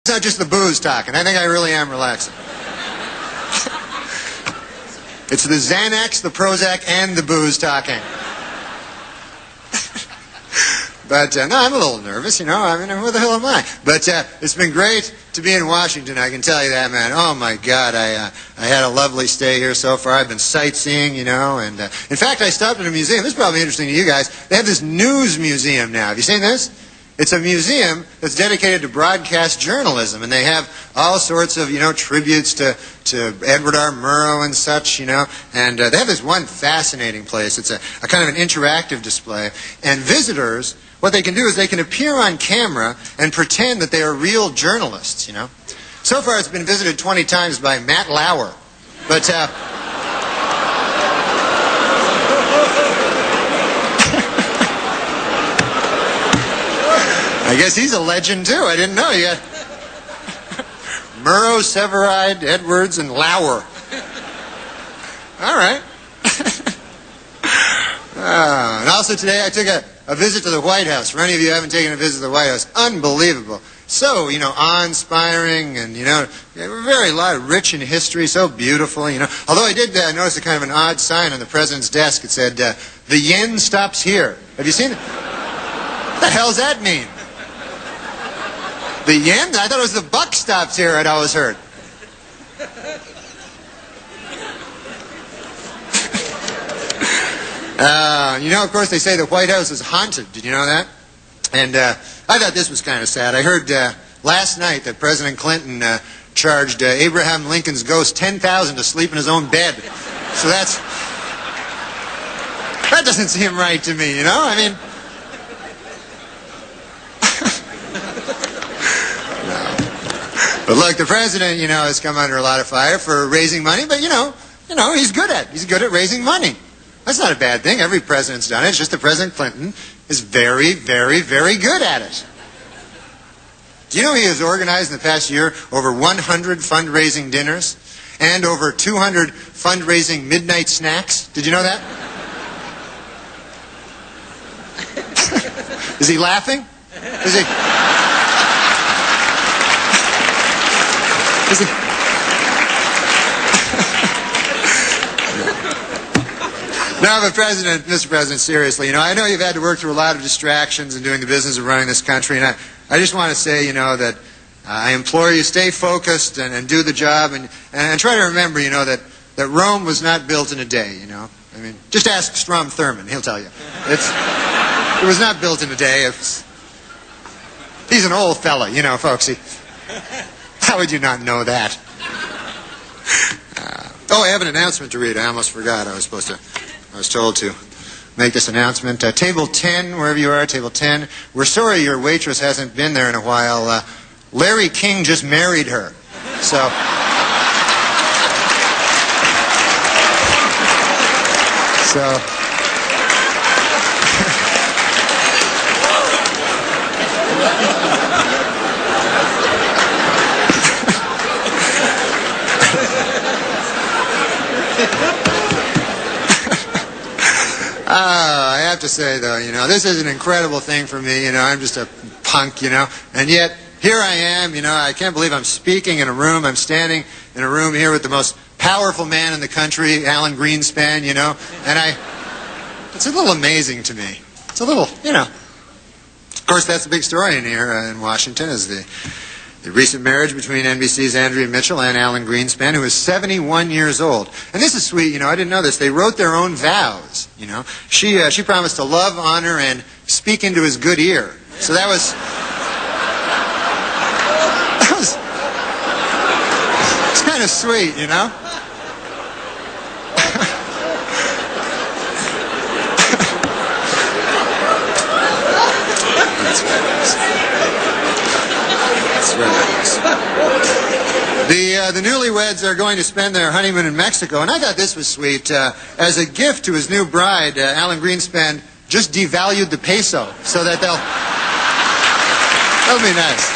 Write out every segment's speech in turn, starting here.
It's not just the booze talking. I think I really am relaxing. It's the Xanax, the Prozac, and the booze talking. But, no, I'm a little nervous, you know. I mean, who the hell am I? But it's been great to be in Washington, I can tell you that, man. Oh, my God, I had a lovely stay here so far. I've been sightseeing, you know, and in fact, I stopped at a museum. This is probably interesting to you guys. They have this news museum now. Have you seen this? It's a museum that's dedicated to broadcast journalism, and they have all sorts of, you know, tributes to Edward R. Murrow and such, you know, and they have this one fascinating place. It's a kind of an interactive display, and visitors, what they can do is they can appear on camera and pretend that they are real journalists, you know. So far, it's been visited 20 times by Matt Lauer, but I guess he's a legend, too. I didn't know. You got Murrow, Severide, Edwards, and Lauer. All right. And also today I took a visit to the White House. For any of you who haven't taken a visit to the White House, unbelievable. So, you know, awe-inspiring and, you know, very rich in history, so beautiful, you know. Although I did notice a kind of an odd sign on the president's desk. It said, the yen stops here. Have you seen it? What the hell's that mean? The yen? I thought it was the buck stops here, I'd always heard. You know, of course, they say the White House is haunted. Did you know that? And I thought this was kind of sad. I heard last night that President Clinton charged Abraham Lincoln's ghost $10,000 to sleep in his own bed. So that doesn't seem right to me, you know? I mean... But look, the president, you know, has come under a lot of fire for raising money, but you know, he's good at raising money. That's not a bad thing. Every president's done it. It's just that President Clinton is very, very, very good at it. Do you know he has organized in the past year over 100 fundraising dinners and over 200 fundraising midnight snacks? Did you know that? Is he laughing? Is he? No, but Mr. President, seriously, you know, I know you've had to work through a lot of distractions in doing the business of running this country, and I just want to say, you know, that I implore you, stay focused and do the job, and try to remember, you know, that Rome was not built in a day, you know. I mean, just ask Strom Thurmond, he'll tell you. It was not built in a day. He's an old fella, you know, folks. How would you not know that? I have an announcement to read. I almost forgot. I was told to make this announcement. Table 10, wherever you are, table 10. We're sorry your waitress hasn't been there in a while. Larry King just married her. So... I have to say, though, you know, this is an incredible thing for me. You know, I'm just a punk, you know, and yet here I am, you know, I can't believe I'm speaking in a room. I'm standing in a room here with the most powerful man in the country, Alan Greenspan, you know, and it's a little amazing to me. It's a little, you know. Of course, that's the big story in here in Washington is the recent marriage between NBC's Andrea Mitchell and Alan Greenspan, who is 71 years old. And this is sweet, you know, I didn't know this. They wrote their own vows, you know. She promised to love, honor, and speak into his good ear. So that was it's kind of sweet, you know. That's very nice. That's very nice. The newlyweds are going to spend their honeymoon in Mexico, and I thought this was sweet. As a gift to his new bride, Alan Greenspan just devalued the peso so that that'll be nice.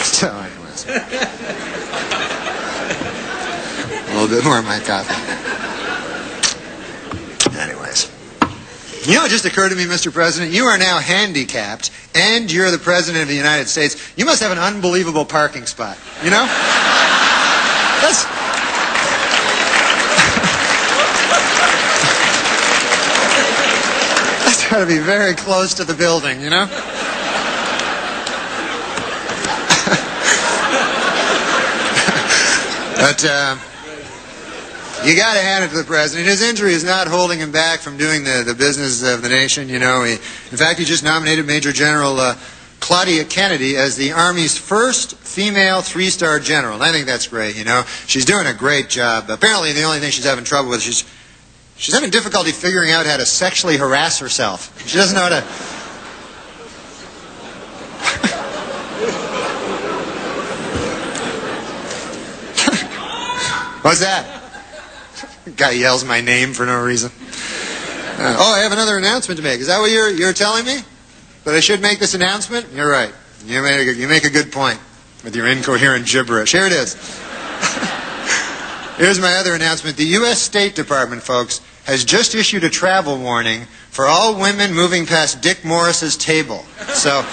So, anyways, a little bit more of my coffee. Anyways. You know, it just occurred to me, Mr. President, you are now handicapped, and you're the President of the United States. You must have an unbelievable parking spot, you know? That's got to be very close to the building, you know? But you got to hand it to the president. His injury is not holding him back from doing the business of the nation. You know, in fact, he just nominated Major General Claudia Kennedy as the Army's first female three-star general. And I think that's great. You know, she's doing a great job. Apparently, the only thing she's having trouble with, she's having difficulty figuring out how to sexually harass herself. She doesn't know how to. What's that? Guy yells my name for no reason. I have another announcement to make. Is that what you're telling me? That I should make this announcement? You're right. You make a good point with your incoherent gibberish. Here it is. Here's my other announcement. The U.S. State Department, folks, has just issued a travel warning for all women moving past Dick Morris's table. So.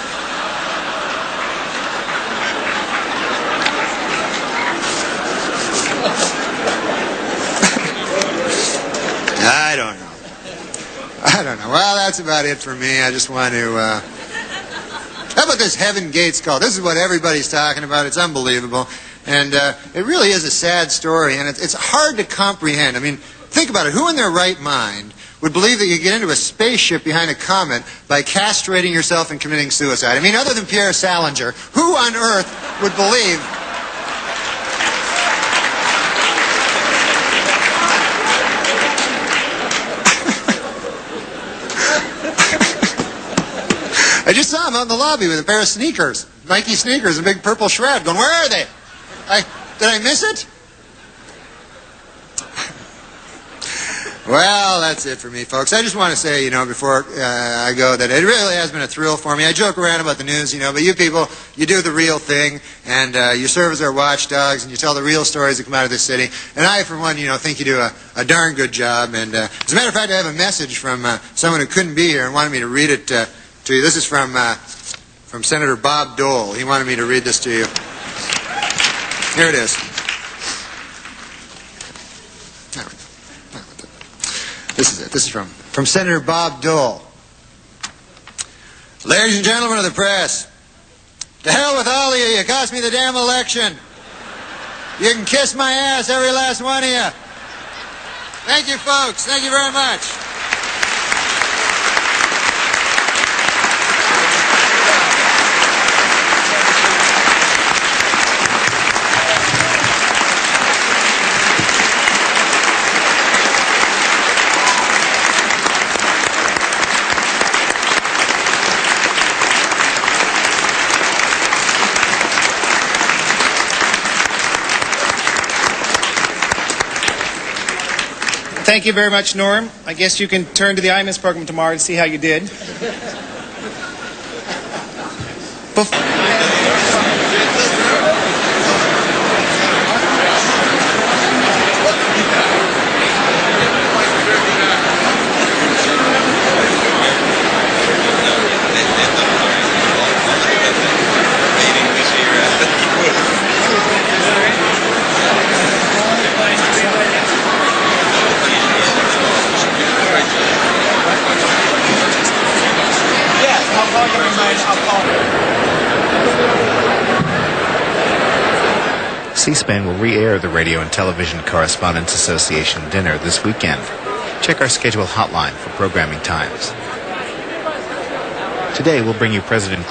I don't know. Well, that's about it for me. I just want to... How about this Heaven Gates call? This is what everybody's talking about. It's unbelievable. And it really is a sad story, and it's hard to comprehend. I mean, think about it. Who in their right mind would believe that you get into a spaceship behind a comet by castrating yourself and committing suicide? I mean, other than Pierre Salinger, who on earth would believe... I just saw him out in the lobby with a pair of sneakers, Nike sneakers, a big purple shroud, going, where are they? Did I miss it? Well, that's it for me, folks. I just want to say, you know, before I go, that it really has been a thrill for me. I joke around about the news, you know, but you people, you do the real thing, and you serve as our watchdogs, and you tell the real stories that come out of this city. And I, for one, you know, think you do a darn good job. And as a matter of fact, I have a message from someone who couldn't be here and wanted me to read it to you. This is from Senator Bob Dole. He wanted me to read this to you. Here it is. This is it. This is from Senator Bob Dole. Ladies and gentlemen of the press, to hell with all of you. You cost me the damn election. You can kiss my ass, every last one of you. Thank you, folks. Thank you very much. Thank you very much, Norm. I guess you can turn to the IMIS program tomorrow to see how you did. C-SPAN will re-air the Radio and Television Correspondents Association dinner this weekend. Check our schedule hotline for programming times. Today we'll bring you President